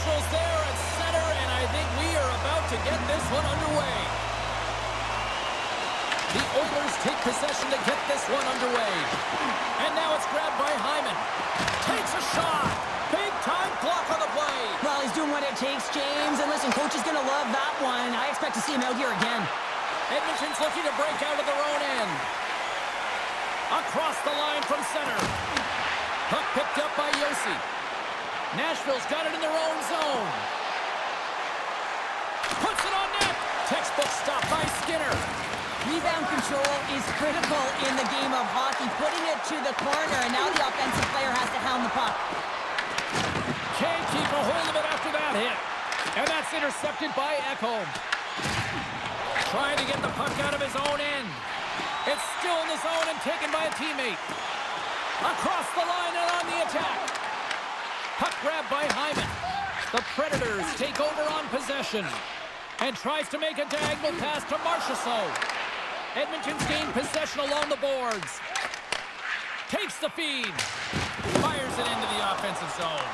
Marshall's there at center, and I think we are about to get this one underway. The Oilers take possession to get this one underway. And now it's grabbed by Hyman. Takes a shot. Big time block on the play. Well, he's doing what it takes, James. And listen, coach is going to love that one. I expect to see him out here again. Edmonton's looking to break out of their own end. Across the line from center. Puck picked up by Yossi. Nashville's got it in their own zone. Puts it on net. Textbook stop by Skinner. Rebound control is critical in the game of hockey. Putting it to the corner, and now the offensive player has to hound the puck. Can't keep a hold of it after that hit. And that's intercepted by Ekholm. Trying to get the puck out of his own end. It's still in the zone and taken by a teammate. Across the line and on the attack. Puck grabbed by Hyman. The Predators take over on possession. And tries to make a diagonal pass to Marchessault. Edmonton's gained possession along the boards. Takes the feed. Fires it into the offensive zone.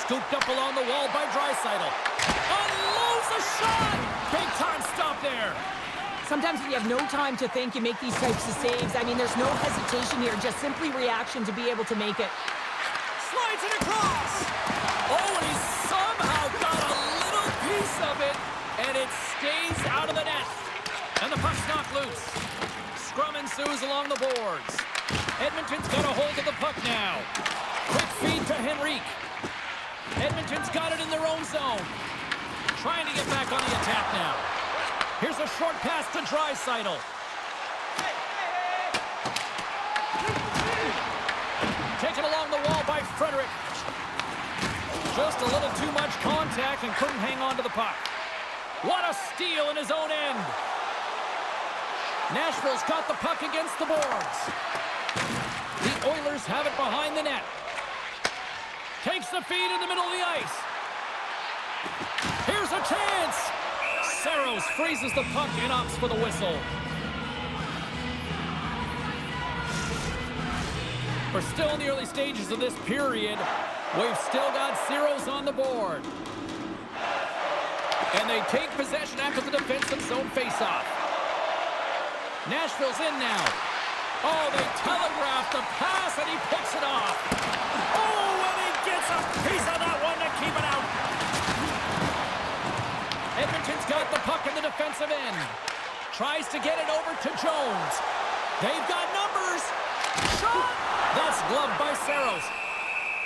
Scooped up along the wall by Draisaitl. Unloads a shot! Big time stop there. Sometimes when you have no time to think, you make these types of saves. I mean, there's no hesitation here, just simply reaction to be able to make it. Slides it across! Oh, and he somehow got a little piece of it, and it stays out of the net. And the puck's knocked loose. Scrum ensues along the boards. Edmonton's got a hold of the puck now. Quick feed to Henrique. Edmonton's got it in their own zone. Trying to get back on the attack now. Here's a short pass to Draisaitl. Taken along the wall by Frederick. Just a little too much contact and couldn't hang on to the puck. What a steal in his own end. Nashville's got the puck against the boards. The Oilers have it behind the net. Takes the feed in the middle of the ice. Here's a chance. Saros freezes the puck and opts for the whistle. We're still in the early stages of this period. We've still got zeros on the board. And they take possession after the defensive zone faceoff. Nashville's in now. Oh, they telegraph the pass, and he picks it off. Oh, and he gets a piece of that one to keep it out. Edmonton's got the puck in the defensive end. Tries to get it over to Jones. They've got numbers. Shot! That's gloved by Saros.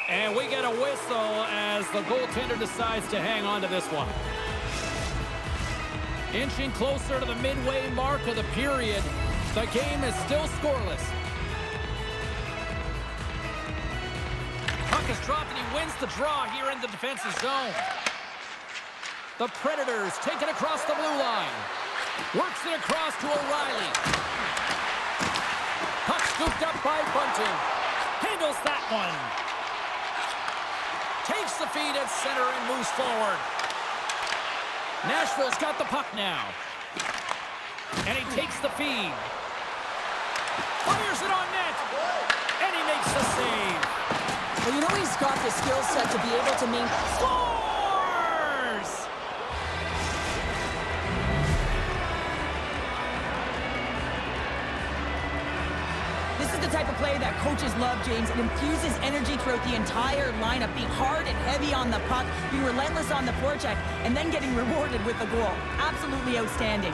And we get a whistle as the goaltender decides to hang on to this one. Inching closer to the midway mark of the period. The game is still scoreless. Puck is dropped and he wins the draw here in the defensive zone. The Predators take it across the blue line. Works it across to O'Reilly. Puck scooped up by Bunting. Handles that one. Takes the feed at center and moves forward. Nashville's got the puck now. And he takes the feed. Fires it on net. And he makes the save. Well, you know he's got the skill set to be able to make... Scores! This is the type of play that coaches love, James. It infuses energy throughout the entire lineup, being hard and heavy on the puck, being relentless on the forecheck, and then getting rewarded with a goal. Absolutely outstanding.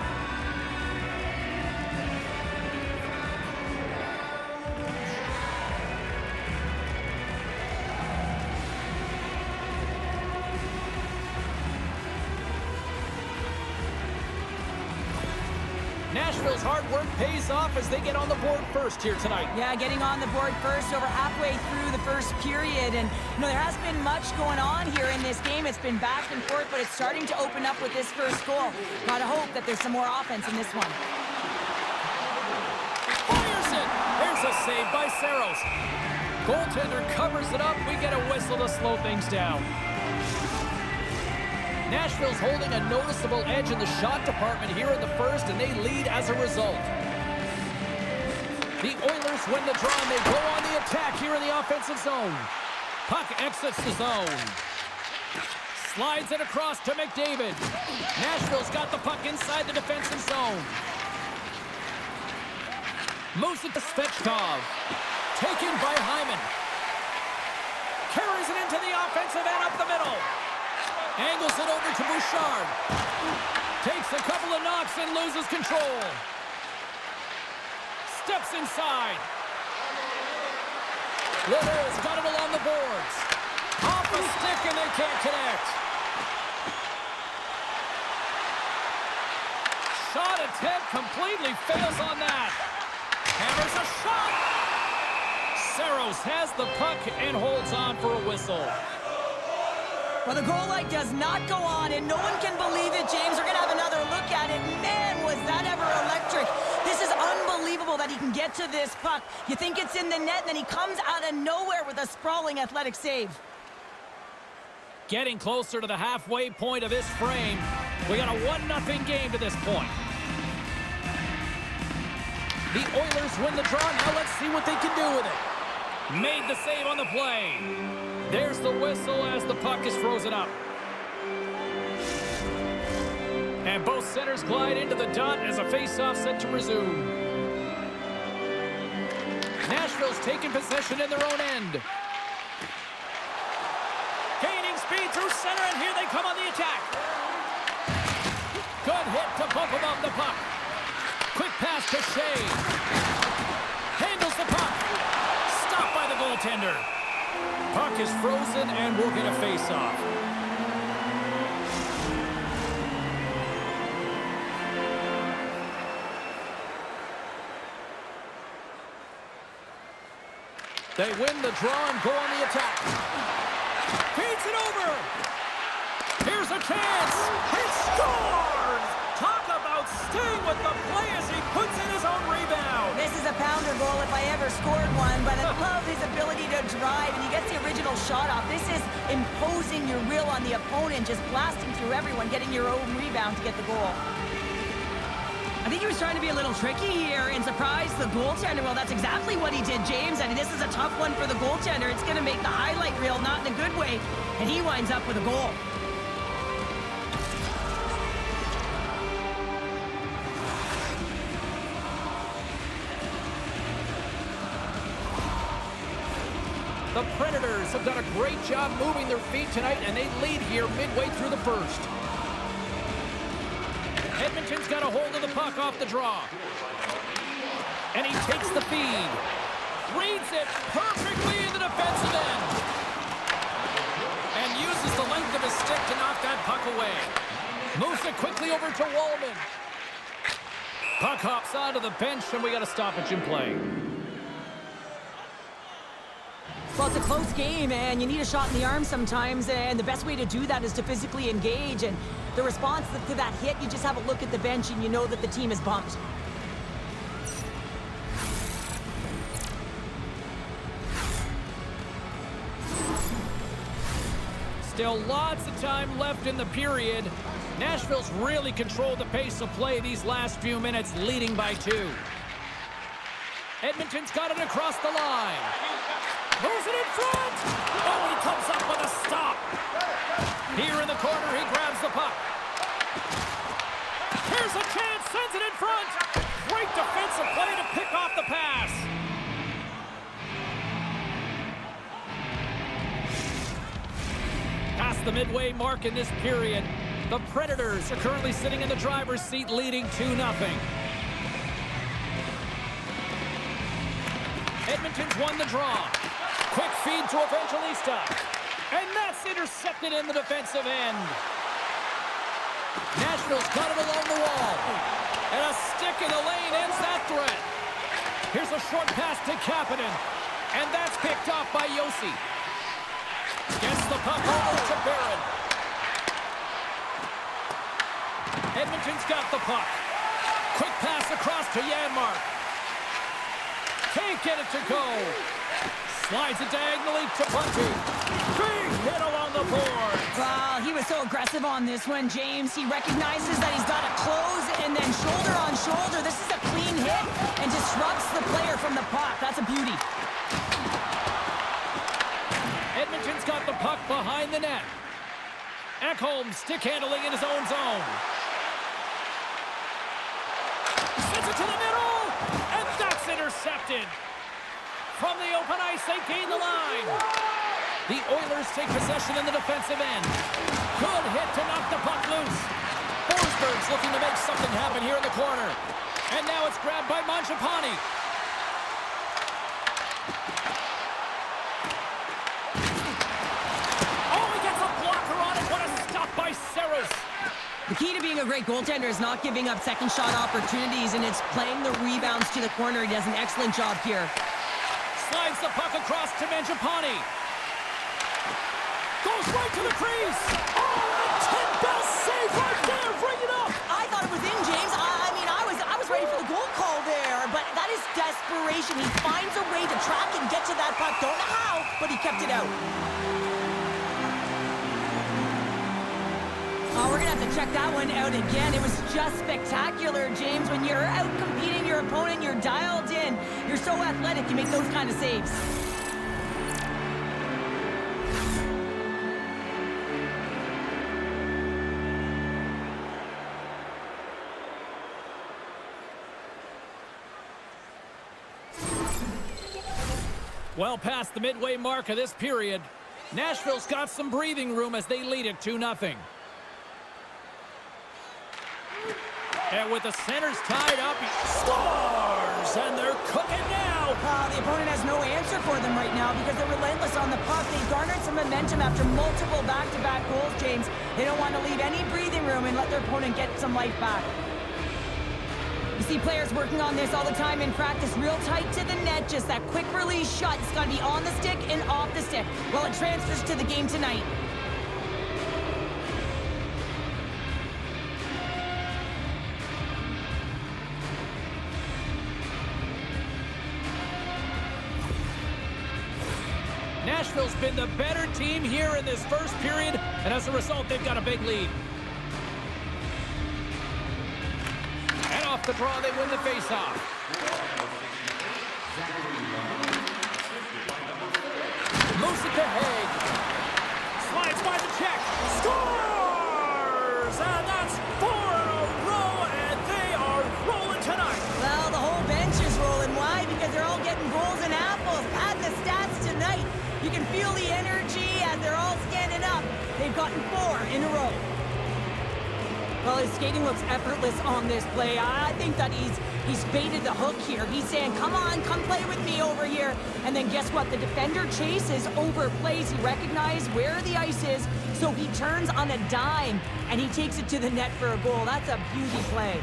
Nashville's hard work pays off as they get on the board first here tonight. Yeah, getting on the board first over halfway through the first period. And, you know, there hasn't been much going on here in this game. It's been back and forth, but it's starting to open up with this first goal. Gotta hope that there's some more offense in this one. Fires it! There's a save by Saros. Goaltender covers it up. We get a whistle to slow things down. Nashville's holding a noticeable edge in the shot department here in the first, and they lead as a result. The Oilers win the draw, and they go on the attack here in the offensive zone. Puck exits the zone. Slides it across to McDavid. Nashville's got the puck inside the defensive zone. Moves it to Svechkov. Taken by Hyman. Carries it into the offensive end up the middle. Angles it over to Bouchard. Takes a couple of knocks and loses control. Steps inside. Lillard's got it along the boards. Off a stick and they can't connect. Shot attempt completely fails on that. Hammers a shot. Saros has the puck and holds on for a whistle. Well, the goal light does not go on, and no one can believe it, James. We're going to have another look at it. Man, was that ever electric. This is unbelievable that he can get to this puck. You think it's in the net, and then he comes out of nowhere with a sprawling athletic save. Getting closer to the halfway point of this frame. We got a 1-0 game to this point. The Oilers win the draw. Now let's see what they can do with it. Made the save on the play. There's the whistle as the puck is frozen up. And both centers glide into the dot as a face-off set to resume. Nashville's taking possession in their own end. Gaining speed through center, and here they come on the attack. Good hit to bump him off the puck. Quick pass to Shea. Handles the puck. Stopped by the goaltender. Puck is frozen, and we'll get a face-off. They win the draw and go on the attack. Feeds it over. Here's a chance. He scores! Talk about staying with the play as he puts in his own rebound. This is a pounder goal if I ever scored one, but I love his ability to drive, and he gets the original shot off. This is imposing your will on the opponent, just blasting through everyone, getting your own rebound to get the goal. I think he was trying to be a little tricky here and surprise the goaltender. Well, that's exactly what he did, James. I mean, this is a tough one for the goaltender. It's going to make the highlight reel, not in a good way, and he winds up with a goal. The Predators have done a great job moving their feet tonight, and they lead here midway through the first. Edmonton's got a hold of the puck off the draw. And he takes the feed. Reads it perfectly in the defensive end. And uses the length of his stick to knock that puck away. Moves it quickly over to Wallman. Puck hops onto the bench, and we got a stoppage in play. Well, it's a close game, and you need a shot in the arm sometimes, and the best way to do that is to physically engage. And the response to that hit, you just have a look at the bench, and you know that the team is bumped. Still lots of time left in the period. Nashville's really controlled the pace of play these last few minutes, leading by 2. Edmonton's got it across the line. Moves it in front. Oh, he comes up with a stop. Here in the corner, he grabs the puck. Here's a chance, sends it in front. Great defensive play to pick off the pass. Past the midway mark in this period, the Predators are currently sitting in the driver's seat, leading 2-0. Edmonton's won the draw. Quick feed to Evangelista. And that's intercepted in the defensive end. Nashville's got it along the wall. And a stick in the lane ends that threat. Here's a short pass to Kapanen. And that's picked off by Yossi. Gets the puck over to Barron. Edmonton's got the puck. Quick pass across to Janmark. Can't get it to go. Slides it diagonally to Bunting. Big hit along the board. Well, he was so aggressive on this one, James. He recognizes that he's got to close, and then shoulder on shoulder. This is a clean hit and disrupts the player from the puck. That's a beauty. Edmonton's got the puck behind the net. Ekholm stick handling in his own zone. Sends it to the middle, and that's intercepted. From the open ice, they gain the line. The Oilers take possession in the defensive end. Good hit to knock the puck loose. Forsberg's looking to make something happen here in the corner. And now it's grabbed by Mangiapane. Oh, he gets a blocker on it. What a stop by Saros. The key to being a great goaltender is not giving up second shot opportunities, and it's playing the rebounds to the corner. He does an excellent job here. Slides the puck across to Mangiapane. Goes right to the crease. Oh, a 10-bell save right there. Bring it up. I thought it was in, James. I was ready for the goal call there, but that is desperation. He finds a way to track and get to that puck. Don't know how, but he kept it out. Oh, we're going to have to check that one out again. It was just spectacular, James. When you're out competing your opponent, you're dialed in. You're so athletic, you make those kind of saves. Well past the midway mark of this period, Nashville's got some breathing room as they lead it 2-0. And with the centers tied up, he scores! And they're cooking now! The opponent has no answer for them right now because they're relentless on the puck. They've garnered some momentum after multiple back-to-back goals, James. They don't want to leave any breathing room and let their opponent get some life back. You see players working on this all the time in practice, real tight to the net, just that quick release shot. It's got to be on the stick and off the stick. Well, it transfers to the game tonight. Nashville's been the better team here in this first period, and as a result, they've got a big lead. And off the draw, they win the faceoff. Moves it to Haig. Slides by the check. Scores! And that's 4 in a row, and they are rolling tonight. Well, the whole bench is rolling. Why? Because they're all getting goals and apples. Add the stats tonight. You can feel the energy as they're all standing up. They've gotten 4 in a row. Well, his skating looks effortless on this play. I think that he's baited the hook here. He's saying, come on, come play with me over here. And then guess what? The defender chases, overplays. He recognizes where the ice is, so he turns on a dime, and he takes it to the net for a goal. That's a beauty play.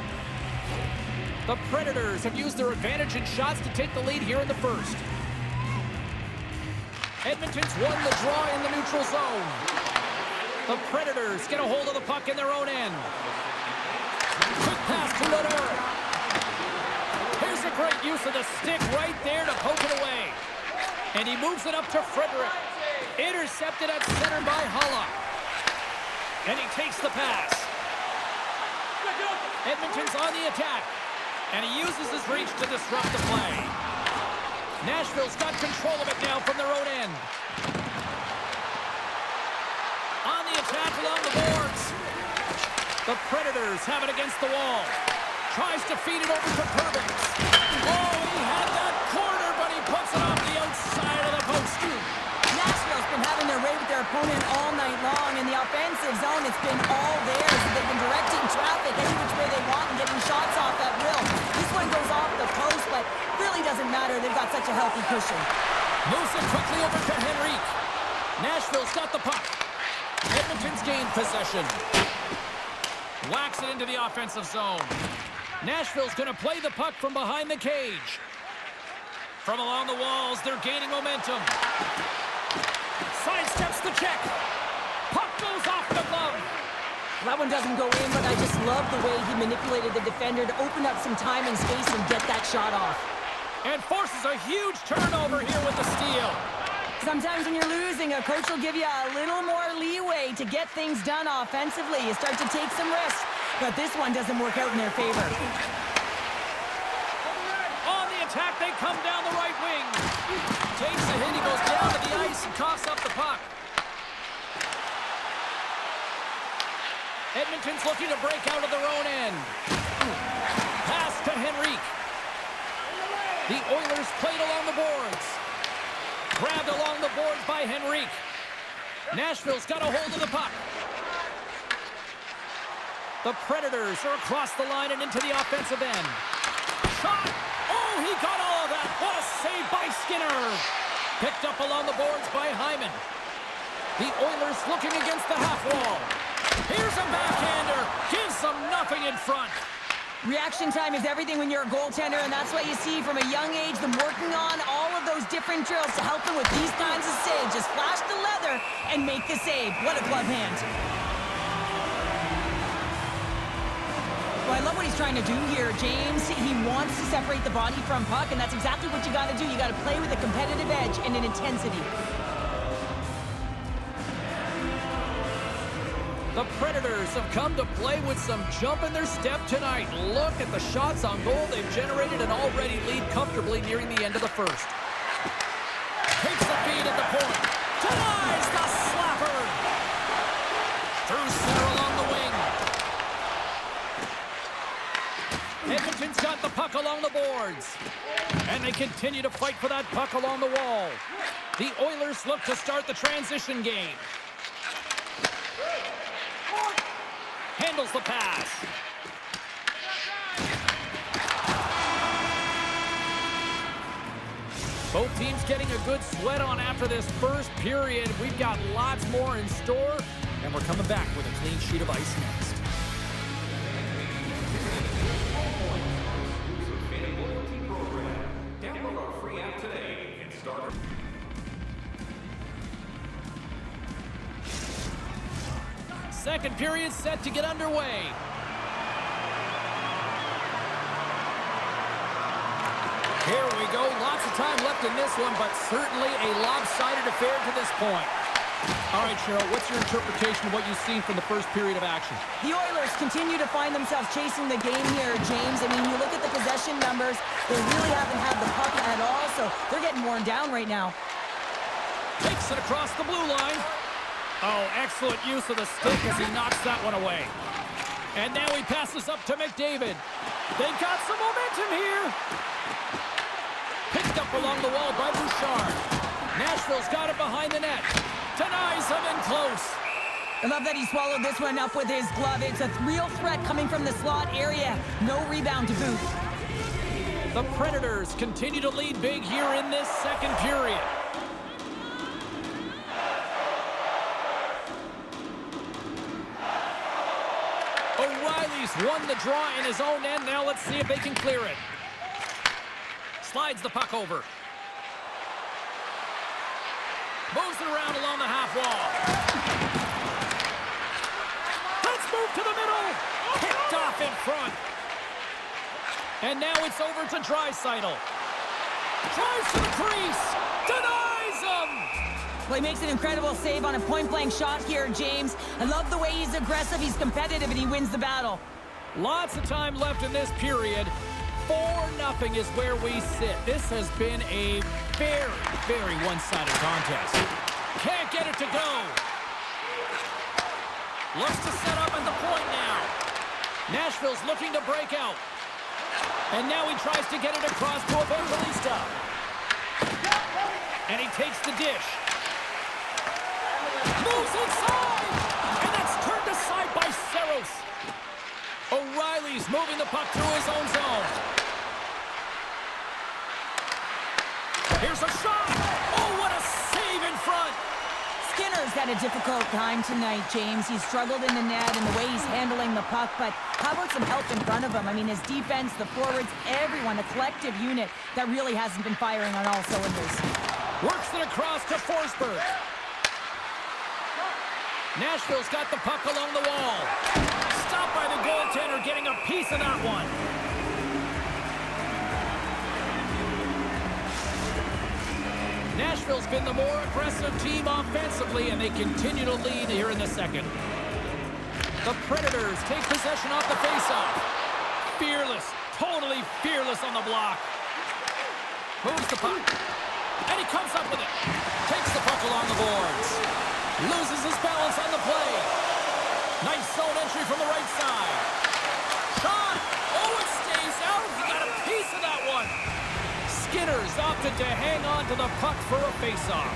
The Predators have used their advantage in shots to take the lead here in the first. Edmonton's won the draw in the neutral zone. The Predators get a hold of the puck in their own end. Quick pass to Lodeur. Here's a great use of the stick right there to poke it away. And he moves it up to Frederick. Intercepted at center by Holla. And he takes the pass. Edmonton's on the attack. And he uses his reach to disrupt the play. Nashville's got control of it now from their own end. On the attack along the boards. The Predators have it against the wall. Tries to feed it over to Perbix. Oh, he had that corner, but he puts it off the outside of the post. Nashville's been having their way with their opponent all night long. In the offensive zone, it's been all theirs. They've been directing traffic any which way they want and getting shots off at will. This one goes off the post, but really doesn't matter. They've got such a healthy cushion. Moves it quickly over to Henrique. Nashville's got the puck. Edmonton's gained possession. Whacks it into the offensive zone. Nashville's going to play the puck from behind the cage. From along the walls, they're gaining momentum. Sidesteps the check. Puck goes off the glove. That one doesn't go in, but I just love the way he manipulated the defender to open up some time and space and get that shot off. And forces a huge turnover here with the steal. Sometimes when you're losing, a coach will give you a little more leeway to get things done offensively. You start to take some risks, but this one doesn't work out in their favor. On the attack, they come down the right wing. Takes a hit, he goes down to the ice and coughs up the puck. Edmonton's looking to break out of their own end. Pass to Henrique. The Oilers played along the boards. Grabbed along the boards by Henrique. Nashville's got a hold of the puck. The Predators are across the line and into the offensive end. Shot! Oh, he got all of that. What a save by Skinner. Picked up along the boards by Hyman. The Oilers looking against the half wall. Here's a backhander. Gives them nothing in front. Reaction time is everything when you're a goaltender, and that's what you see from a young age, them working on all of those different drills to help them with these kinds of saves. Just flash the leather and make the save. What a glove hand. Well, I love what he's trying to do here, James. He wants to separate the body from puck, and that's exactly what you got to do. You got to play with a competitive edge and an intensity. The Predators have come to play with some jump in their step tonight. Look at the shots on goal they've generated and already lead comfortably nearing the end of the first. Takes the feed at the point. Denies the slapper. Through center along the wing. Edmonton's got the puck along the boards. And they continue to fight for that puck along the wall. The Oilers look to start the transition game. Handles the pass. Both teams getting a good sweat on after this first period. We've got lots more in store, and we're coming back with a clean sheet of ice next. Download our free app today and start. Second period set to get underway. Here we go. Lots of time left in this one, but certainly a lopsided affair to this point. All right, Cheryl, what's your interpretation of what you've seen from the first period of action? The Oilers continue to find themselves chasing the game here, James. I mean, you look at the possession numbers, they really haven't had the puck at all, so they're getting worn down right now. Takes it across the blue line. Oh, excellent use of the stick as he knocks that one away. And now he passes up to McDavid. They've got some momentum here. Picked up along the wall by Bouchard. Nashville's got it behind the net. Denies him in close. I love that he swallowed this one up with his glove. It's a real threat coming from the slot area. No rebound to boot. The Predators continue to lead big here in this second period. O'Reilly's won the draw in his own end. Now let's see if they can clear it. Slides the puck over. Moves it around along the half wall. Let's move to the middle. Picked off in front. And now it's over to Draisaitl. Drives to the crease. Denies him. Well, he makes an incredible save on a point-blank shot here, James. I love the way he's aggressive, he's competitive, and he wins the battle. Lots of time left in this period. 4-0 is where we sit. This has been a very, very one-sided contest. Can't get it to go. Looks to set up at the point now. Nashville's looking to break out. And now he tries to get it across to Evangelista. And he takes the dish. Moves inside! And that's turned aside by Saros. O'Reilly's moving the puck through his own zone. Here's a shot! Oh, what a save in front! Skinner's had a difficult time tonight, James. He's struggled in the net and the way he's handling the puck, but how about some help in front of him? I mean, his defense, the forwards, everyone, a collective unit that really hasn't been firing on all cylinders. Works it across to Forsberg. Nashville's got the puck along the wall. Stopped by the goaltender, getting a piece of that one. Nashville's been the more aggressive team offensively, and they continue to lead here in the second. The Predators take possession off the faceoff. Fearless, totally fearless on the block. Moves the puck. And he comes up with it. Takes the puck along the boards. Loses his balance on the play. Nice zone entry from the right side. Shot! Oh, it stays out. He got a piece of that one. Skinner's opted to hang on to the puck for a face-off.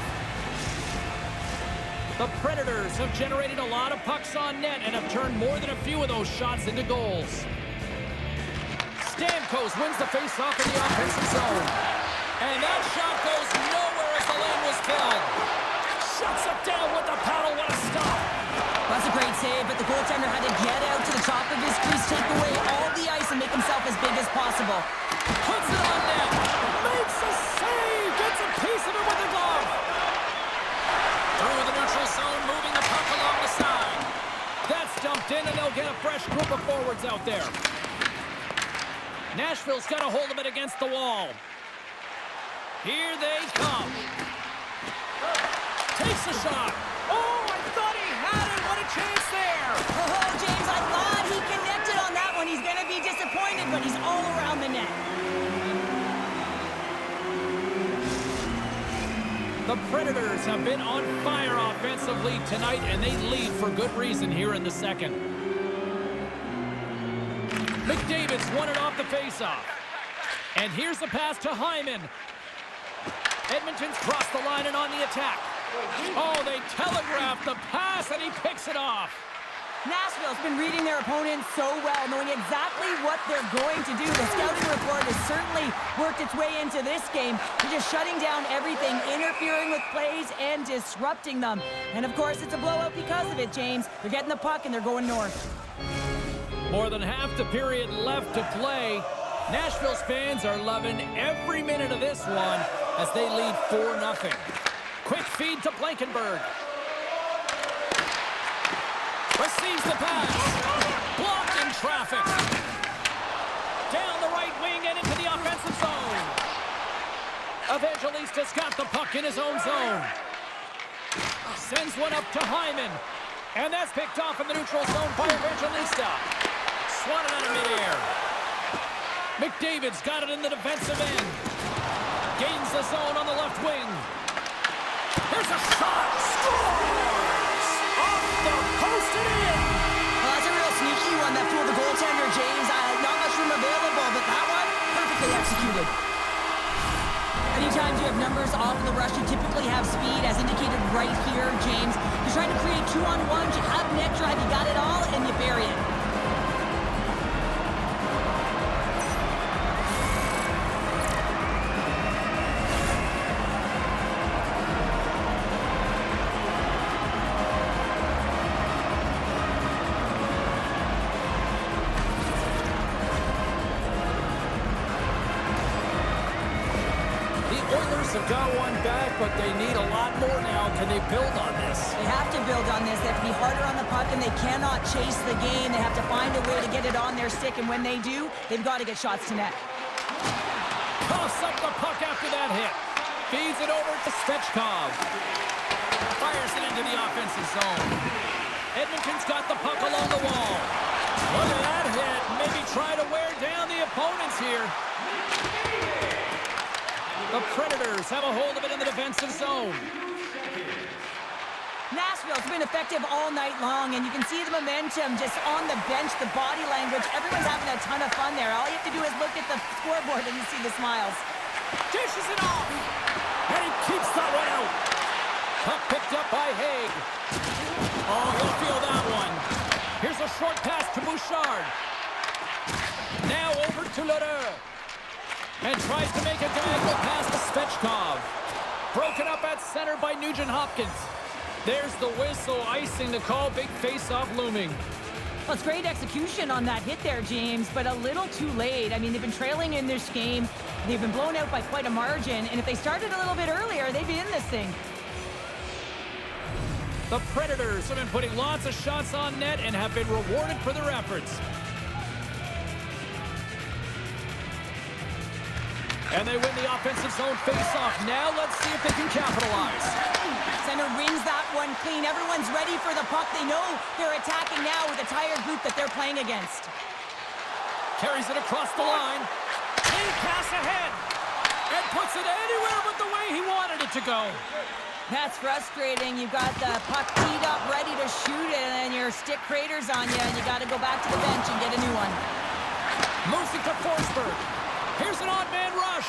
The Predators have generated a lot of pucks on net and have turned more than a few of those shots into goals. Stamkos wins the face-off in the offensive zone. And that shot goes nowhere as the lane was filled. Shuts it down with the paddle. What a stop. That's a great save, but the goaltender had to get out to the top of his crease, take away all the ice, and make himself as big as possible. Puts it on net. Makes a save. Gets a piece of it with the glove. Through the neutral zone, moving the puck along the side. That's dumped in, and they'll get a fresh group of forwards out there. Nashville's got a hold of it against the wall. Here they come. Takes a shot. Oh, I thought he had it. What a chance there. Oh, James, I thought he connected on that one. He's going to be disappointed, but he's all around the net. The Predators have been on fire offensively tonight, and they lead for good reason here in the second. McDavid's won it off the faceoff. And here's the pass to Hyman. Edmonton's crossed the line and on the attack. Oh, they telegraphed the pass, and he picks it off. Nashville's been reading their opponents so well, knowing exactly what they're going to do. The scouting report has certainly worked its way into this game. They're just shutting down everything, interfering with plays, and disrupting them. And, of course, it's a blowout because of it, James. They're getting the puck, and they're going north. More than half the period left to play. Nashville's fans are loving every minute of this one as they lead 4-0. Quick feed to Blankenberg. Receives the pass. Blocked in traffic. Down the right wing and into the offensive zone. Evangelista's got the puck in his own zone. Sends one up to Hyman. And that's picked off in the neutral zone by Evangelista. Swatted out of midair. McDavid's got it in the defensive end. Gains the zone on the left wing. Here's a shot. Scores! Off the post and in. Well, that's a real sneaky one that fooled the goaltender, James. Not much room available, but that one, perfectly executed. Anytime you have numbers off the rush, you typically have speed, as indicated right here, James. You're trying to create 2-on-1s, you have net drive, you got it all, and you bury it. Have got one back, but they need a lot more now. Can they build on this? They have to build on this. They have to be harder on the puck, and they cannot chase the game. They have to find a way to get it on their stick, and when they do, they've got to get shots to net. Toss up the puck after that hit. Feeds it over to Svechkov. Fires it into the offensive zone. Edmonton's got the puck along the wall. Look at that hit. Maybe try to wear down the opponents here. The Predators have a hold of it in the defensive zone. Nashville's been effective all night long, and you can see the momentum just on the bench, the body language. Everyone's having a ton of fun there. All you have to do is look at the scoreboard and you see the smiles. Dishes it off, and he keeps that one out. Puck picked up by Haig. Oh, he'll feel that one. Here's a short pass to Bouchard. Now over to Lheureux. And tries to make a diagonal pass to Svechkov. Broken up at center by Nugent-Hopkins. There's the whistle, icing the call, big face-off looming. Well, it's great execution on that hit there, James, but a little too late. I mean, they've been trailing in this game. They've been blown out by quite a margin, and if they started a little bit earlier, they'd be in this thing. The Predators have been putting lots of shots on net and have been rewarded for their efforts. And they win the offensive zone face-off. Now let's see if they can capitalize. Center rings that one clean. Everyone's ready for the puck. They know they're attacking now with a tired group that they're playing against. Carries it across the line. Clean pass ahead. And puts it anywhere but the way he wanted it to go. That's frustrating. You've got the puck teed up, ready to shoot it, and then your stick craters on you, and you got to go back to the bench and get a new one. Moves it to Forsberg. Here's an odd man rush.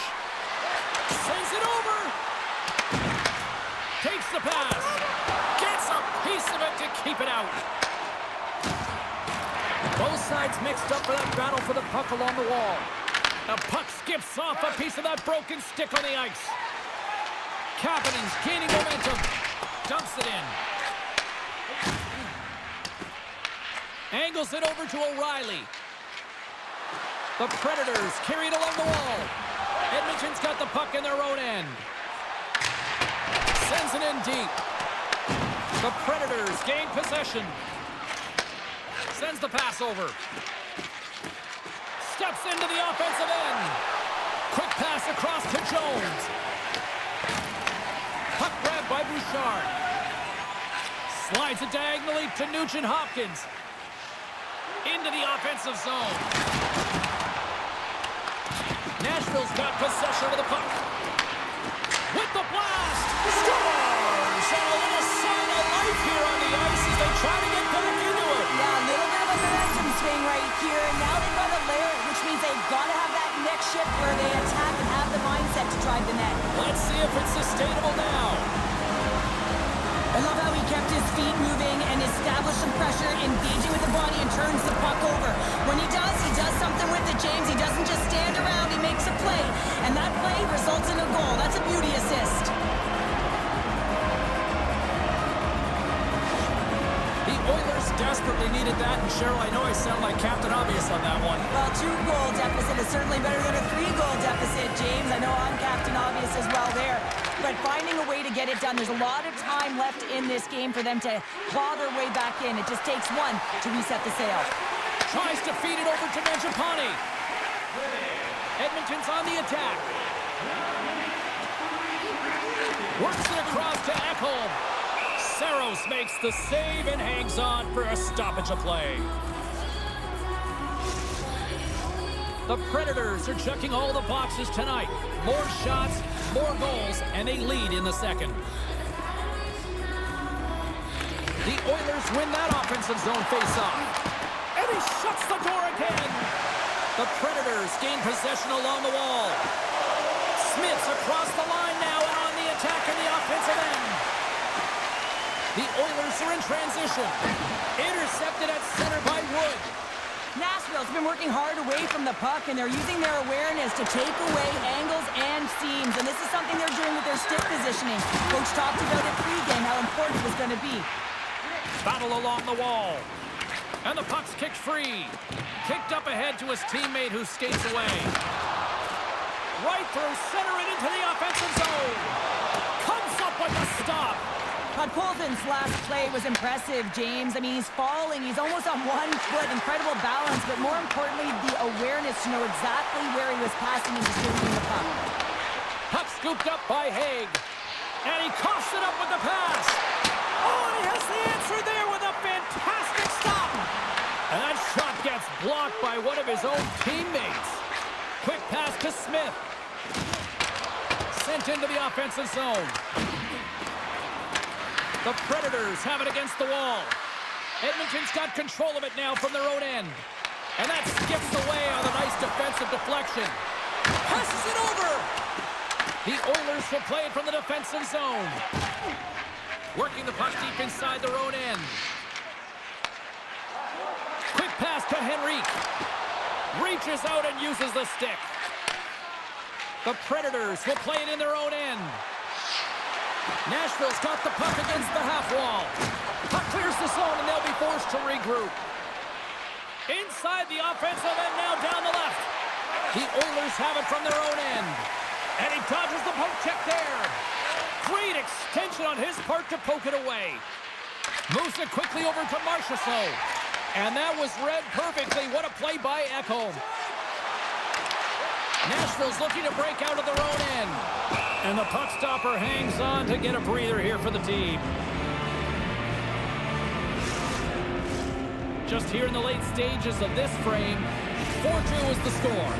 Sends it over. Takes the pass. Gets a piece of it to keep it out. Both sides mixed up for that battle for the puck along the wall. The puck skips off a piece of that broken stick on the ice. Kapanen's gaining momentum. Dumps it in. Angles it over to O'Reilly. The Predators carry it along the wall. Edmonton's got the puck in their own end. Sends it in deep. The Predators gain possession. Sends the pass over. Steps into the offensive end. Quick pass across to Jones. Puck grabbed by Bouchard. Slides it diagonally to Nugent-Hopkins. Into the offensive zone. Nashville's got possession of the puck. With the blast. Scores! And a little sign of life here on the ice as they try to get back into it. Yeah, a little bit of a momentum swing right here. And now they've got to layer it, which means they've got to have that next shift where they attack and have the mindset to drive the net. Let's see if it's sustainable now. I love how he kept his feet moving and established some pressure, engaging with the body and turns the puck over. When he does something with it, James. He doesn't just stand around, he makes a play. And that play results in a goal. That's a beauty assist. The Oilers desperately needed that, and Cheryl, I know I sound like Captain Obvious on that one. Well, 2-goal deficit is certainly better than a 3-goal deficit, James. I know I'm Captain Obvious as well there. But finding a way to get it done, there's a lot of time left in this game for them to claw their way back in. It just takes one to reset the sail. Tries to feed it over to Mangiapane. Edmonton's on the attack. Works it across to Ekholm. Saros makes the save and hangs on for a stoppage of play. The Predators are checking all the boxes tonight. More shots, more goals, and they lead in the second. The Oilers win that offensive zone face-off. And he shuts the door again. The Predators gain possession along the wall. Smith's across the line now and on the attack in the offensive end. The Oilers are in transition. Intercepted at center by Wood. Nashville's been working hard away from the puck, and they're using their awareness to take away angles and seams. And this is something they're doing with their stick positioning. Coach talked about it pregame, how important it was going to be. Battle along the wall. And the puck's kicked free. Kicked up ahead to his teammate who skates away. Right through center and into the offensive zone. Comes up with a stop. Podkolzin's last play was impressive, James. I mean, he's falling. He's almost on one foot. Incredible balance, but more importantly, the awareness to know exactly where he was passing and distributing the puck. Puck scooped up by Haig. And he coughs it up with the pass. Oh, and he has the answer there with a fantastic stop. And that shot gets blocked by one of his own teammates. Quick pass to Smith. Sent into the offensive zone. The Predators have it against the wall. Edmonton's got control of it now from their own end. And that skips away on a nice defensive deflection. Passes it over. The Oilers will play it from the defensive zone. Working the puck deep inside their own end. Quick pass to Henrique. Reaches out and uses the stick. The Predators will play it in their own end. Nashville's got the puck against the half wall. Puck clears the zone and they'll be forced to regroup. Inside the offensive end now down the left. The Oilers have it from their own end. And he dodges the poke check there. Great extension on his part to poke it away. Moves it quickly over to Marchessault. And that was read perfectly. What a play by Ekholm. Nashville's looking to break out of their own end. And the puck stopper hangs on to get a breather here for the team. Just here in the late stages of this frame, 4-2 is the score.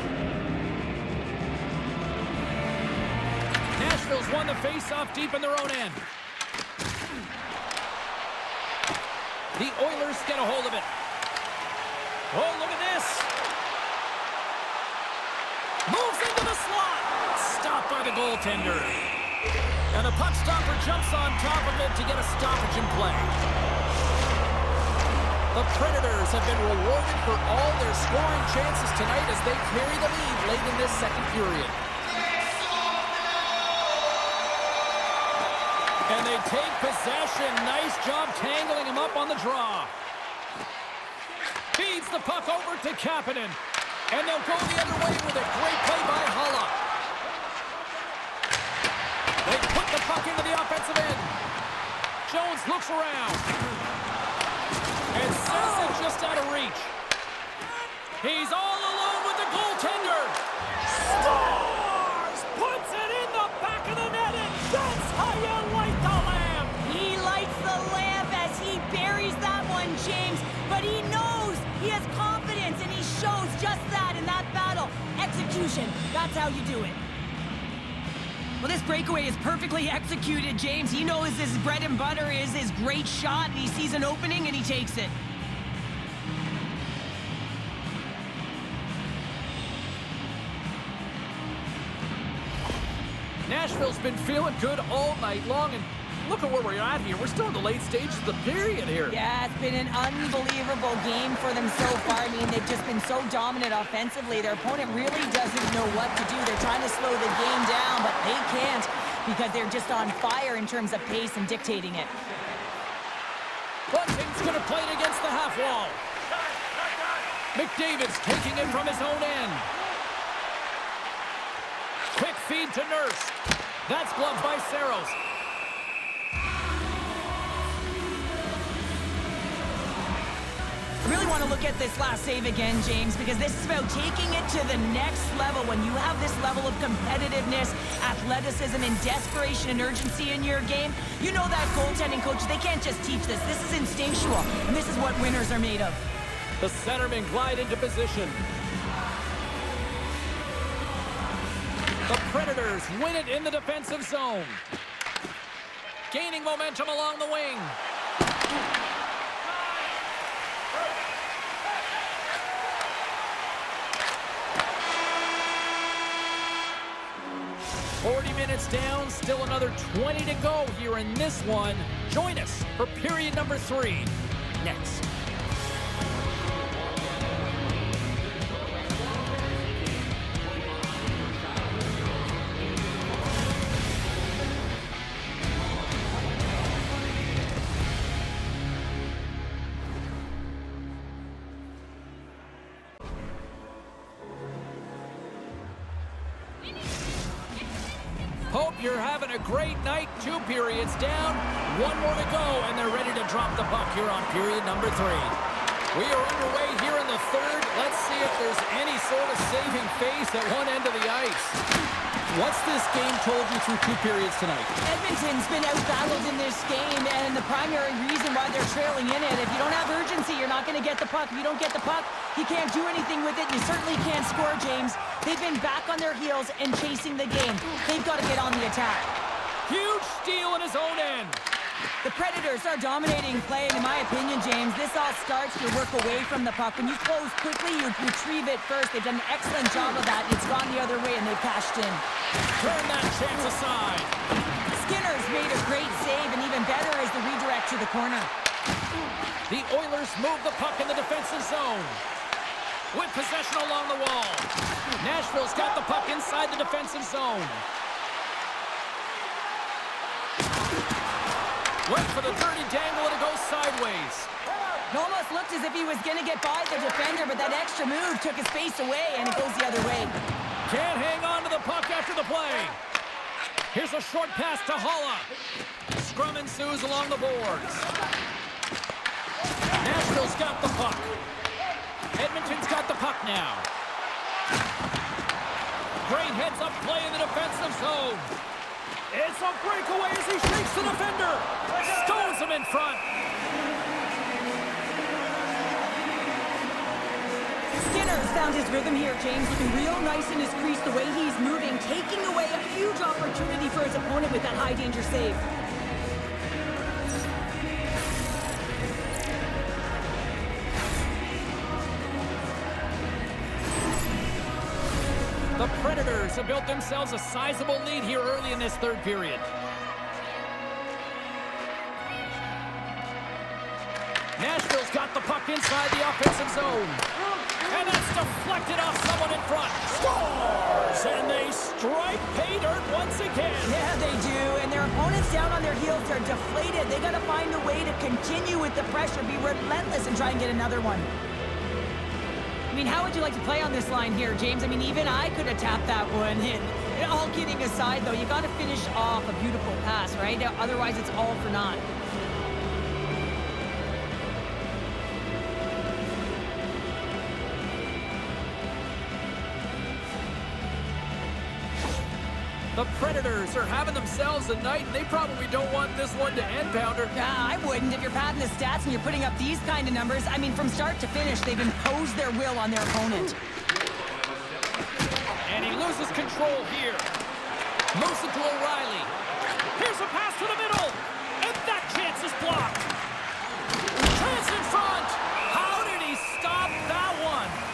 Nashville's won the face-off deep in their own end. The Oilers get a hold of it. Oh, look at this. Moves into the slot. Stopped by the goaltender. And the puck stopper jumps on top of it to get a stoppage in play. The Predators have been rewarded for all their scoring chances tonight as they carry the lead late in this second period. And they take possession. Nice job tangling him up on the draw. Feeds the puck over to Kapanen. And they'll go the other way with it. Great play by Hulla. They put the puck into the offensive end. Jones looks around. And sends it just out of reach. He's all alone with the goaltender. Scores! Puts it in the back of the net, and that's how you light the lamp. He lights the lamp as he buries that one, James. But he knows he has confidence, and he shows just that in that battle. Execution. That's how you do it. Well, this breakaway is perfectly executed, James. He knows his bread and butter is his great shot, and he sees an opening, and he takes it. Nashville's been feeling good all night long, and look at where we're at here. We're still in the late stages of the period here. Yeah, it's been an unbelievable game for them so far. I mean, they've just been so dominant offensively. Their opponent really doesn't know what to do. They're trying to slow the game down, but they can't because they're just on fire in terms of pace and dictating it. Bunting's going to play it against the half wall. McDavid's taking it from his own end. Quick feed to Nurse. That's gloved by Saros. I really want to look at this last save again, James, because this is about taking it to the next level. When you have this level of competitiveness, athleticism, and desperation and urgency in your game, you know that goaltending coaches, they can't just teach this. This is instinctual, and this is what winners are made of. The centermen glide into position. The Predators win it in the defensive zone. Gaining momentum along the wing. Minutes down, still another 20 to go here in this one. Join us for period number 3 next. Hope you're having a great night. 2 periods down, 1 more to go, and they're ready to drop the puck here on period number 3. We are underway here in the 3rd. Let's see if there's any sort of saving face at one end of the ice. What's this game told you through 2 periods tonight? Edmonton's been out-battled in this game, and the primary reason why they're trailing in it, if you don't have urgency, you're not going to get the puck. If you don't get the puck, you can't do anything with it. You certainly can't score, James. They've been back on their heels and chasing the game. They've got to get on the attack. Huge steal in his own end. The Predators are dominating play, and in my opinion, James, this all starts your work away from the puck. When you close quickly, you retrieve it first. They've done an excellent job of that. It's gone the other way, and they've cashed in. Turn that chance aside. Skinner's made a great save, and even better is the redirect to the corner. The Oilers move the puck in the defensive zone. With possession along the wall. Nashville's got the puck inside the defensive zone. Went for the dirty dangle, and it goes sideways. It almost looked as if he was going to get by the defender, but that extra move took his space away, and it goes the other way. Can't hang on to the puck after the play. Here's a short pass to Hulla. Scrum ensues along the boards. Nashville's got the puck. Edmonton's got the puck now. Great heads-up play in the defensive zone. It's a breakaway as he shakes the defender. Stones him in front. Skinner's found his rhythm here, James. Looking real nice in his crease, the way he's moving, taking away a huge opportunity for his opponent with that high-danger save. The Predators have built themselves a sizable lead here early in this third period. Nashville's got the puck inside the offensive zone. And that's deflected off someone in front. Scores! And they strike pay dirt once again. Yeah, they do. And their opponents down on their heels are deflated. They got to find a way to continue with the pressure, be relentless, and try and get another one. I mean, how would you like to play on this line here, James? I mean, even I could have tapped that one in. And all kidding aside, though, you got to finish off a beautiful pass, right? Otherwise, it's all for naught. The Predators are having themselves a night, and they probably don't want this one to end, Pounder. I wouldn't. If you're padding the stats and you're putting up these kind of numbers, I mean, from start to finish, they've imposed their will on their opponent. And he loses control here. Moves it to O'Reilly. Here's a pass to the middle, and that chance is blocked. Chance in front. How did he stop that one?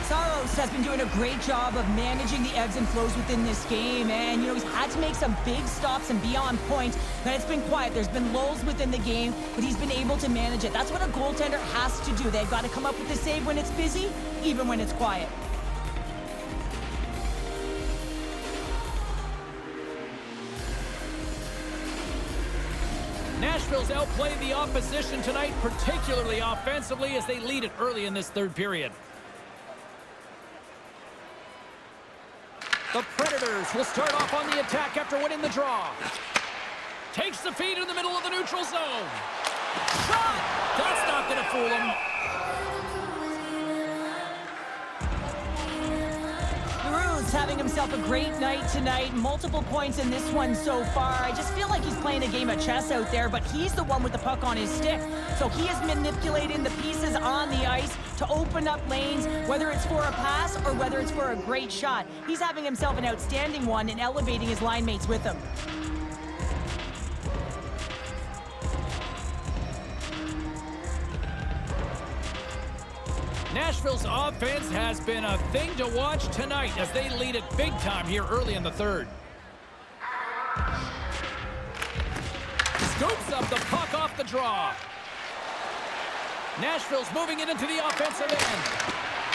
Saros has been doing a great job of managing the ebbs and flows within this game, and you know, he's had to make some big stops and be on point, but it's been quiet. There's been lulls within the game, but he's been able to manage it. That's what a goaltender has to do. They've got to come up with the save when it's busy, even when it's quiet. Nashville's outplayed the opposition tonight, particularly offensively, as they lead it early in this third period. The Predators will start off on the attack after winning the draw. Takes the feed in the middle of the neutral zone. Shot! That's not going to fool him. Leroux's having himself a great night tonight. Multiple points in this one so far. I just feel like he's playing a game of chess out there, but he's the one with the puck on his stick. So he is manipulating the pieces on the ice to open up lanes, whether it's for a pass or whether it's for a great shot. He's having himself an outstanding one and elevating his line mates with him. Nashville's offense has been a thing to watch tonight as they lead it big time here early in the third. Scoops up the puck off the draw. Nashville's moving it into the offensive end.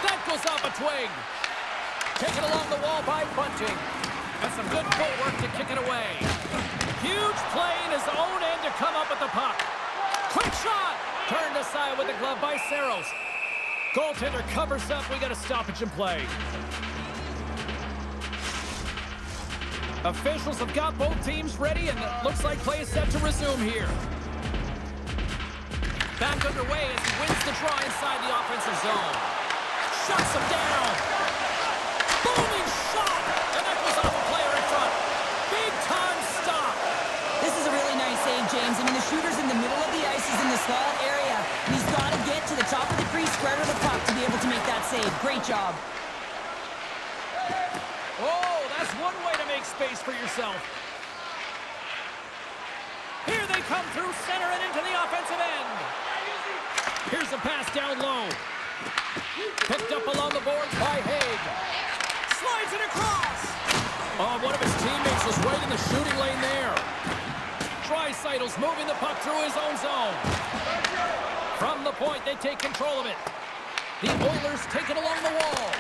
That goes off a twig. Taken along the wall by Bunting. And some good footwork to kick it away. Huge play in his own end to come up with the puck. Quick shot! Turned aside with the glove by Saros. Goaltender covers up. We got a stoppage in play. Officials have got both teams ready, and it looks like play is set to resume here. Back underway as he wins the draw inside the offensive zone. Shuts him down. Booming shot! And that goes off a player in front. Big time stop. This is a really nice save, James. I mean, the shooter's in the middle of the ice. He's in the slot area. And he's got to get to the top of the crease, square to the puck to be able to make that save. Great job. Oh, that's one way to make space for yourself. Here they come through center and into the offensive end. Here's a pass down low. Picked up along the boards by Haig. Slides it across. Oh, one of his teammates was right in the shooting lane there. Draisaitl's moving the puck through his own zone. From the point, they take control of it. The Oilers take it along the wall.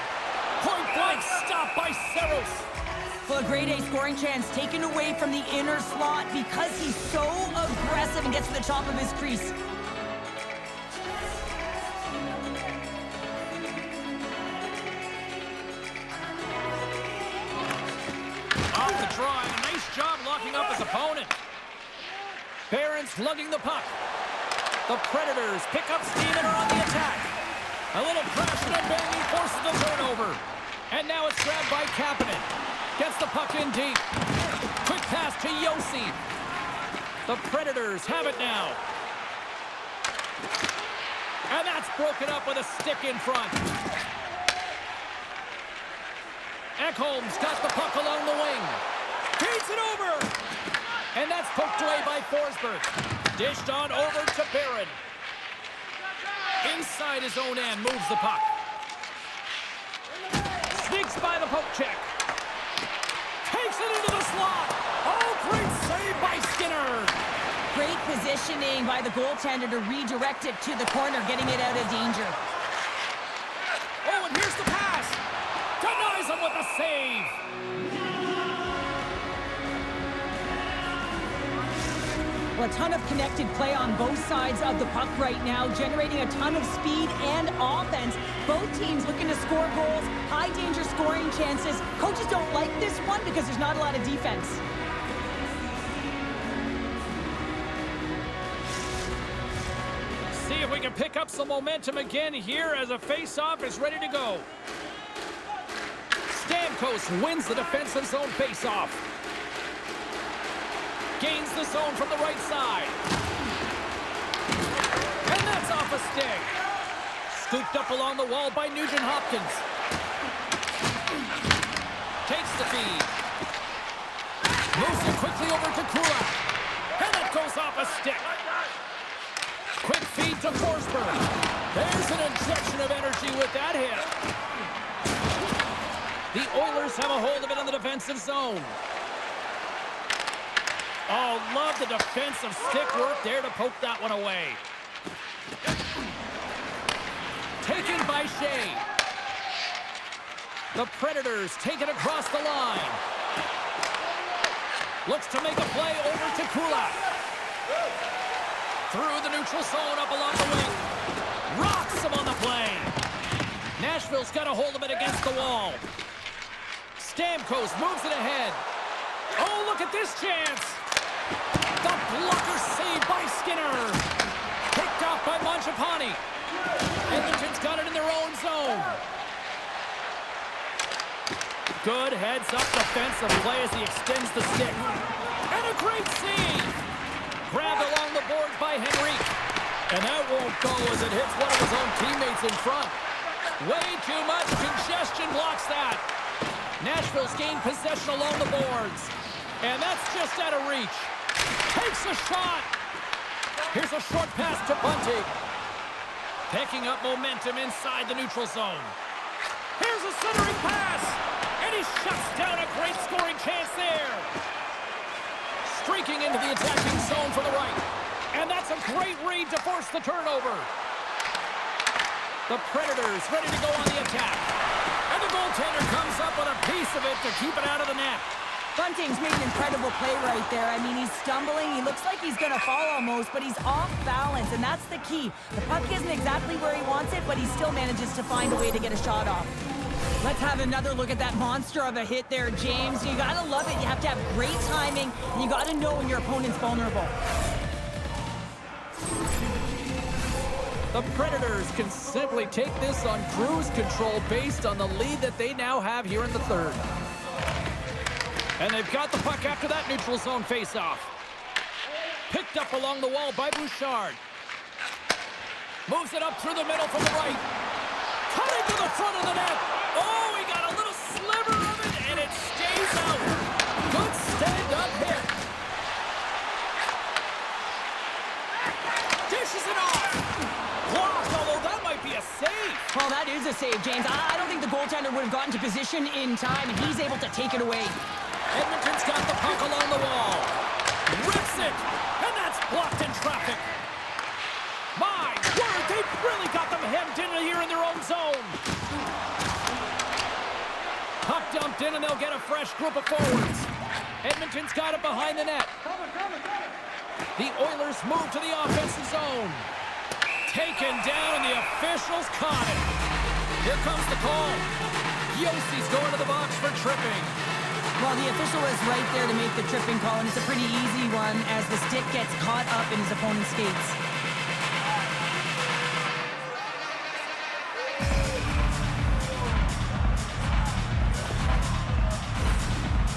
Point blank stop by Saros. Well, a grade A scoring chance taken away from the inner slot because he's so aggressive and gets to the top of his crease. Off the draw, and a nice job locking up his opponent. Barron's lugging the puck. The Predators pick up steam and are on the attack. A little crashing and banging forces the turnover. And now it's grabbed by Kapanen. Gets the puck in deep. Quick pass to Yossi. The Predators have it now. And that's broken up with a stick in front. Ekholm's got the puck along the wing. Feeds it over. And that's poked away by Forsberg. Dished on over to Barron. Inside his own end, moves the puck. Edged by the poke check. Takes it into the slot. Oh, great save by Skinner. Great positioning by the goaltender to redirect it to the corner, getting it out of danger. Oh, and here's the pass. Denies him with a save. Well, a ton of connected play on both sides of the puck right now, generating a ton of speed and offense. Both teams looking to score goals, high-danger scoring chances. Coaches don't like this one because there's not a lot of defense. See if we can pick up some momentum again here as a face-off is ready to go. Stamkos wins the defensive zone face-off. Gains the zone from the right side. And that's off a stick. Scooped up along the wall by Nugent-Hopkins. Takes the feed. Moves it quickly over to Kulak. And that goes off a stick. Quick feed to Forsberg. There's an injection of energy with that hit. The Oilers have a hold of it in the defensive zone. Oh, love the defensive stick work there to poke that one away. Taken by Shea. The Predators take it across the line. Looks to make a play over to Kulak. Through the neutral zone up along the wing. Rocks him on the play. Nashville's got a hold of it against the wall. Stamkos moves it ahead. Oh, look at this chance. The blocker saved by Skinner. Picked off by Mangiapane. Edmonton's got it in their own zone. Good heads-up defensive play as he extends the stick. And a great save. Grabbed along the boards by Henrique. And that won't go as it hits one of his own teammates in front. Way too much congestion blocks that. Nashville's gained possession along the boards. And that's just out of reach. Takes a shot. Here's a short pass to Bunting. Picking up momentum inside the neutral zone. Here's a centering pass. And he shuts down a great scoring chance there. Streaking into the attacking zone for the right. And that's a great read to force the turnover. The Predators ready to go on the attack. And the goaltender comes up with a piece of it to keep it out of the net. Bunting's made an incredible play right there. I mean, he's stumbling. He looks like he's going to fall almost, but he's off balance, and that's the key. The puck isn't exactly where he wants it, but he still manages to find a way to get a shot off. Let's have another look at that monster of a hit there, James. You got to love it. You have to have great timing, and you got to know when your opponent's vulnerable. The Predators can simply take this on cruise control based on the lead that they now have here in the third. And they've got the puck after that neutral zone faceoff. Picked up along the wall by Bouchard. Moves it up through the middle from the right. Cutting to the front of the net. Oh, he got a little sliver of it, and it stays out. Good stand-up hit. Dishes it off. Blocked, although that might be a save. Well, that is a save, James. I don't think the goaltender would have gotten to position in time, and he's able to take it away. Edmonton's got the puck along the wall. Rips it, and that's blocked in traffic. My word, they've really got them hemmed in here in their own zone. Puck dumped in, and they'll get a fresh group of forwards. Edmonton's got it behind the net. The Oilers move to the offensive zone. Taken down, and the officials caught it. Here comes the call. Yossi's going to the box for tripping. Well, the official was right there to make the tripping call, and it's a pretty easy one as the stick gets caught up in his opponent's skates.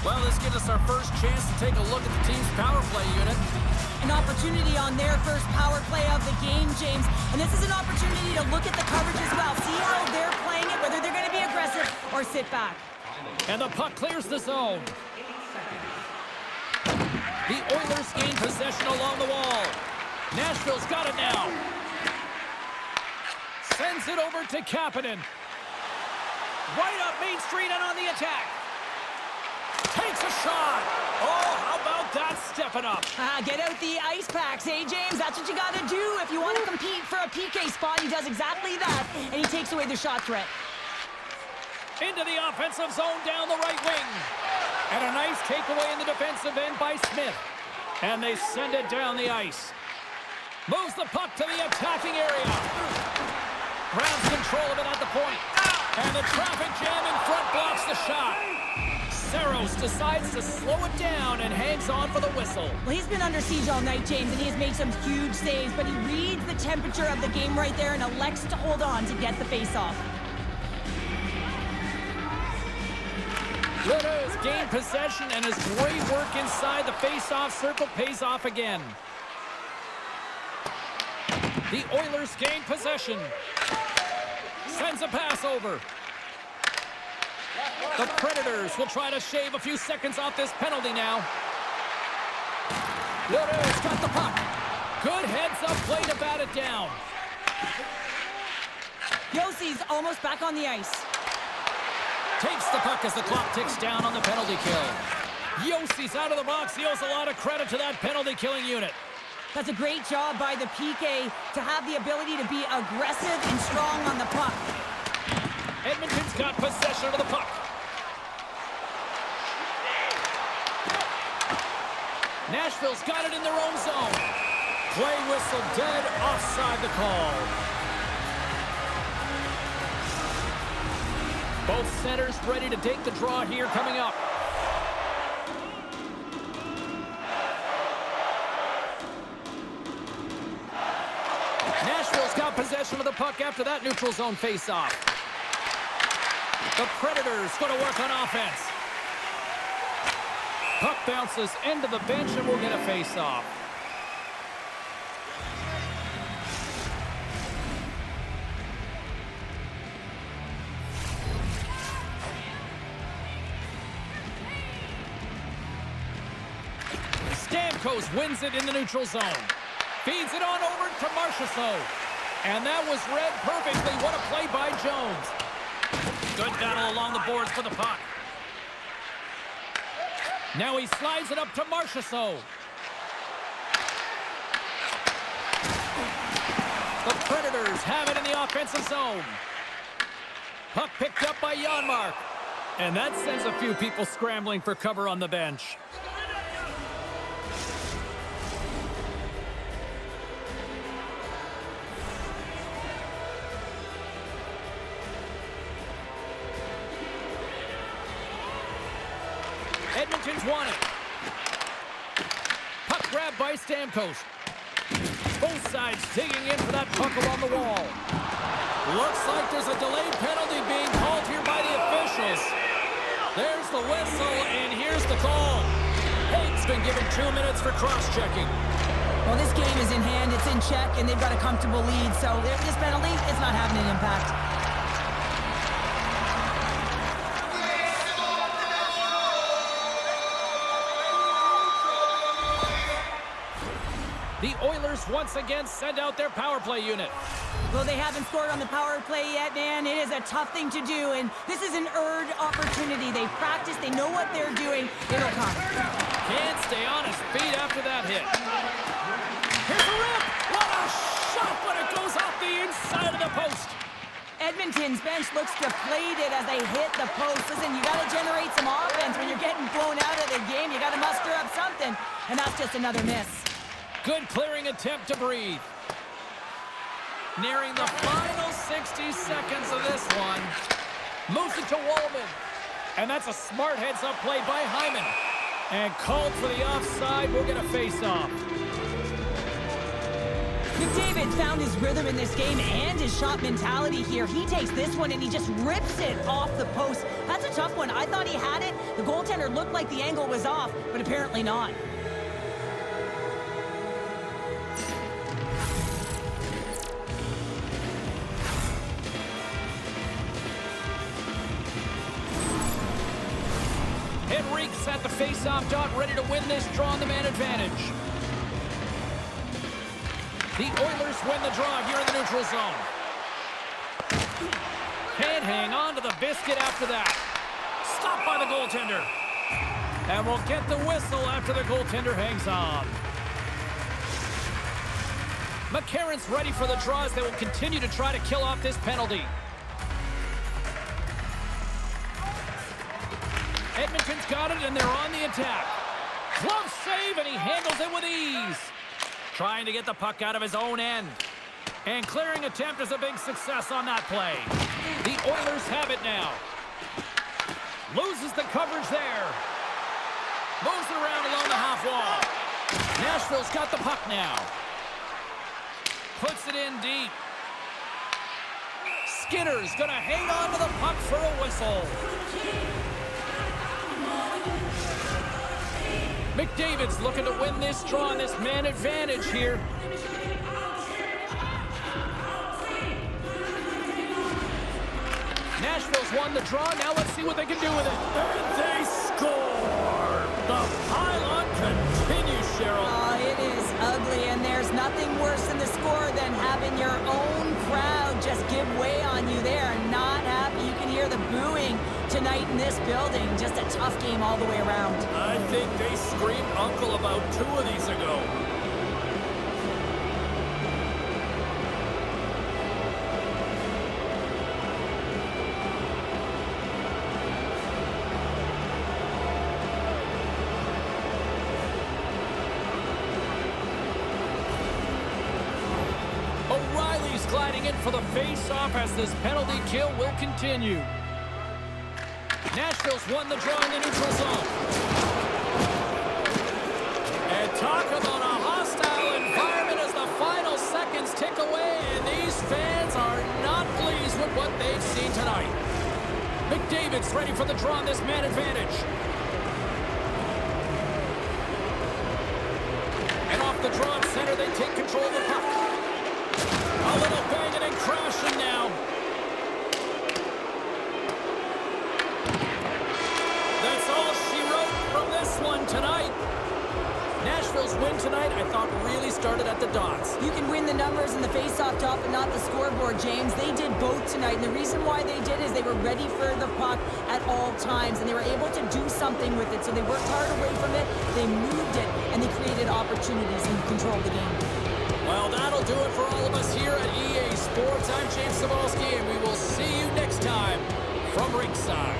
Well, this gives us our first chance to take a look at the team's power play unit. An opportunity on their first power play of the game, James. And this is an opportunity to look at the coverage as well. See how they're playing it, whether they're going to be aggressive or sit back. And the puck clears the zone. The Oilers gain possession along the wall. Nashville's got it now. Sends it over to Kapanen. Right up Main Street and on the attack. Takes a shot. Oh, how about that stepping up? Get out the ice packs, hey, James? That's what you got to do if you want to compete for a PK spot. He does exactly that, and he takes away the shot threat. Into the offensive zone down the right wing. And a nice takeaway in the defensive end by Smith. And they send it down the ice. Moves the puck to the attacking area. Grabs control of it at the point. And the traffic jam in front blocks the shot. Saros decides to slow it down and hangs on for the whistle. Well, he's been under siege all night, James, and he has made some huge saves, but he reads the temperature of the game right there and elects to hold on to get the face-off. Luda's gained possession, and his great work inside the face-off circle pays off again. The Oilers gain possession. Sends a pass over. The Predators will try to shave a few seconds off this penalty now. Luda's got the puck. Good heads-up play to bat it down. Yossi's almost back on the ice. Takes the puck as the clock ticks down on the penalty kill. Yossi's out of the box. He owes a lot of credit to that penalty-killing unit. That's a great job by the PK to have the ability to be aggressive and strong on the puck. Edmonton's got possession of the puck. Nashville's got it in their own zone. Play whistle dead, offside the call. Both centers ready to take the draw here coming up. Nashville's got possession of the puck after that neutral zone face-off. The Predators going to work on offense. Puck bounces into the bench and we'll get a face-off. Stamkos wins it in the neutral zone. Feeds it on over to Marchessault. And that was read perfectly. What a play by Jones. Good battle along the boards for the puck. Now he slides it up to Marchessault. The Predators have it in the offensive zone. Puck picked up by Janmark. And that sends a few people scrambling for cover on the bench. Edmonton's won it. Puck grab by Stamkos. Both sides digging in for that puck along the wall. Looks like there's a delayed penalty being called here by the officials. There's the whistle, and here's the call. Haig's been given 2 minutes for cross-checking. Well, this game is in hand, it's in check, and they've got a comfortable lead, so this penalty, it's not having an impact. The Oilers once again send out their power play unit. Well, they haven't scored on the power play yet, man. It is a tough thing to do, and this is an earned opportunity. They practice, they know what they're doing. It'll come. Can't stay on his feet after that hit. Here's a rip! What a shot, but it goes off the inside of the post. Edmonton's bench looks deflated as they hit the post. Listen, you got to generate some offense when you're getting blown out of the game. You got to muster up something, and that's just another miss. Good clearing attempt to breathe. Nearing the final 60 seconds of this one. Moves it to Wallman. And that's a smart heads-up play by Hyman. And called for the offside. We'll get a face-off. McDavid found his rhythm in this game and his shot mentality here. He takes this one and he just rips it off the post. That's a tough one. I thought he had it. The goaltender looked like the angle was off, but apparently not. Henrique's at the face-off dot, ready to win this draw on the man advantage. The Oilers win the draw here in the neutral zone. Can't hang on to the biscuit after that. Stopped by the goaltender. And we'll get the whistle after the goaltender hangs on. McCarron's ready for the draw as they will continue to try to kill off this penalty. Edmonton's got it, and they're on the attack. Glove save, and he handles it with ease. Trying to get the puck out of his own end. And clearing attempt is a big success on that play. The Oilers have it now. Loses the coverage there. Moves it around along the half wall. Nashville's got the puck now. Puts it in deep. Skinner's going to hang on to the puck for a whistle. McDavid's looking to win this draw on this man advantage here. Nashville's won the draw. Now let's see what they can do with it. And they score! The pile-on continues, Cheryl. Oh, it is ugly, and there's nothing worse in the score than having your own crowd just give way on you. They are not happy. You can hear the booing tonight in this building. Just a tough game all the way around. I think they screamed uncle about 2 of these ago. O'Reilly's gliding in for the face-off as this penalty kill will continue. Nashville's won the draw in the neutral zone. And talk about a hostile environment as the final seconds tick away, and these fans are not pleased with what they've seen tonight. McDavid's ready for the draw on this man advantage. And off the draw at center, they take control of the puck. A little banging and crashing now. That's all she wrote from this one tonight. Nashville's win tonight, I thought, really started at the dots. You can win the numbers and the face-off top, but not the scoreboard, James. They did both tonight, and the reason why they did is they were ready for the puck at all times, and they were able to do something with it. So they worked hard away from it, they moved it, and they created opportunities and controlled the game. Well, that'll do it for all of us here at EA Sports. I'm James Cybulski, and we will see you next time from ringside.